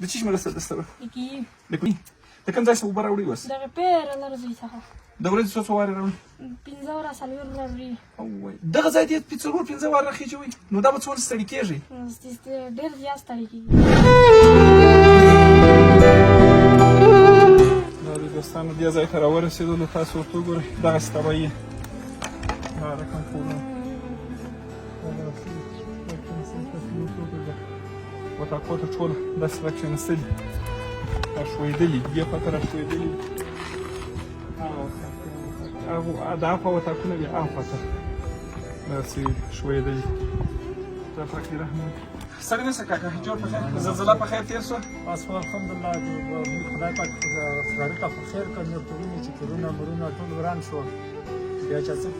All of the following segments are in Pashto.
د چی مرسته درسته وه؟ د کوي د کوم ځای څخه اوبه راوړي اوس؟ دغه پیره لرزوی څخه د ورځې څو وارې راوړي؟ 15 ورځې څلور راوړي. دغه ځای دې 4-5 واره خېجوي نو دا به څومره ستړي کېږي؟ ډېر زیات ستړي کېږي. دا د دوستانو دې ځای ته راورسېدلو تاسو ورته وګورئ دغسې طبیعي دا رقم کورونه وطاقو ته ټول داسې راکښېنستلي راښویېدلي دې خوا ته راښویېدلي د هاخوا وطاقونه دي هاخوا ته داسې ښویېدلي دا فقیر رحمت سړی نسته کاکا جوړ په خیر زلزله په خیر تېر شوه بس الحمدلله خدای پاک سړي ته خو خیر کړ نور کورونه چې کورونه مرونه ټول وران شو بیا چې څوک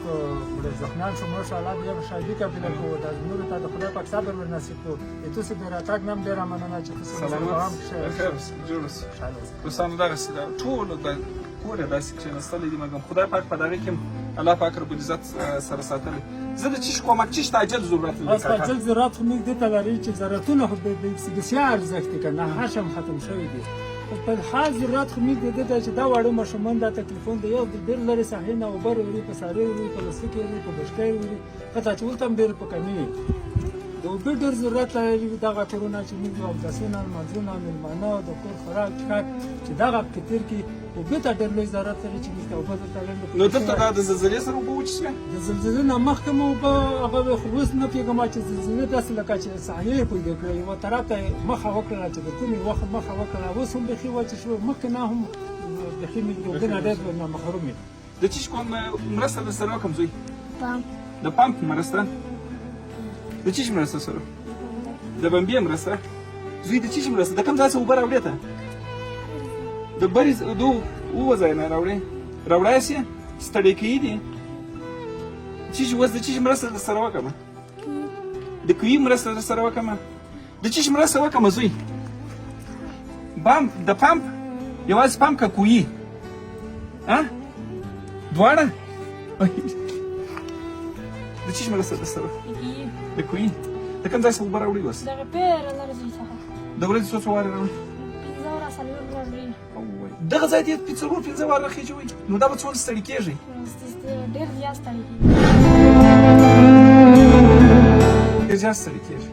زخمیان شو مړه شو الله دې به شاهدي قبوله کړو دا نورو ته د خدای پاک صبر ور نصیب کړو تاسو بې راتګ نه هم ډېره مننه چې تاسو سلامت خیر جوړ اوسئ دوستانو دغسې ده ټولو د کور یې داسې کښېنستلی دي مګر خدای پاک په دغې کې هم الله پاک ربالعزت سره ساتلی زه د چیش کومک چیش ته عجل ضرورت لري بس عجل ضرورت خو موږ دې ته لري چې ضرورتونه خو بسیار ارزښت دي که نه هر شی هم ختم شوي دي په حال ضرورت خو موږ د دې ته چې دا واړه ماشومان دا تکلیفونه د یو ډېر لرې ساحې نه اوبه راوړي په سارې وړي په لسکې وړي په بشکۍ وړي حتی اچولو ته هم ډېر په کمي وي د اوبه ډېر ضرورت لري دغه کورونه چې موږ اودسونه لمانځونه مېلمانه د کور خوراک څښاک چې دغه په تېر کې اوبه ته ډېر لوی ضرورت لري چې موږ ته اوبه دلته نو دلته دا د زلزلې سره اوبه وچښوې د زلزلې نه مخکې مو اوبه هغه خو اوس نه پوهېږم چې زلزلې داسې لکه چې ساحې یې پیدا کړه یوه طرف ته یې مخه وکړله چې د کومې وخت مخه وکړله اوس هم بیخي وچې شوې مخکې نه هم بیخي موږ د اوبه نه ډېر محروم یو د چیش کوم مرسته در سره وکړم زوی پمپ د پمپ مرسته د چیش مرسته سره د بمبې مرسته زوی د چیش مرسته د کوم ځای څخه اوبه راوړې ته د برې د اووه ځای نه راوړې راوړی سې ستړی کوي دي چیش اوس د چیش مرسته در سره وکړمه د کوي مرسته در سره وکړمه د چیش مرسته وکړمه زوی د پمپ یوازې پمپ که کوي دواړه د چیش مرسته در سره د کوي د کوم ځای څخه اوبه راوړي اوس دغه پیره لرزوی څخه د ورځې څو وارې راوړي 15 ورځې څلور راوړي. دغه ځای دې 4-5 واره خېجوي نو دا به څومره ستړي کېږي؟ ډېر زیات ستړي کېږي. ډېر زیات ستړي کېږي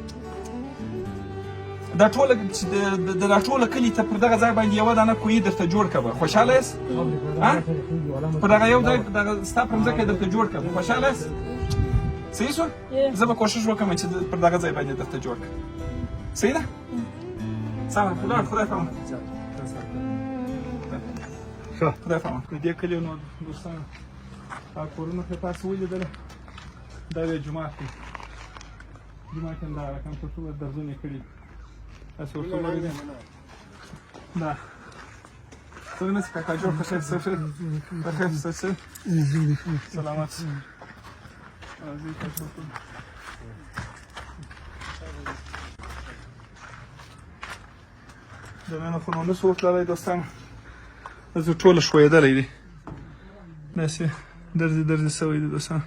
دا ټوله چې دا ټوله کلي ته پر دغه ځای باندې یوه دانه کوهي درته جوړ کړه خوشحاله یاست په دغه یو ځای ستا پر مځکه یې درته جوړ کړه خوشحاله یاست صحیح شوه زه به کوښښ وکړم چې پر دغه ځای باندې درته جوړ کړم صحیح ده سمه خدای پامان خدای پامان د دې کلي نو دوستانو دا کورونه خو تاسو ولیدله دا یو جومات دی جومات هم دا رقم په ټوله درزونه یې کړي تاسو ورته وګورئ دا څنګه نسې کاکا جوړ په خیر څه په خیر څه سلامت دننه خو نو نسو وتللی دوستانو زه ټوله ښویېدلی دی داسې درزي سوی دی دوستانو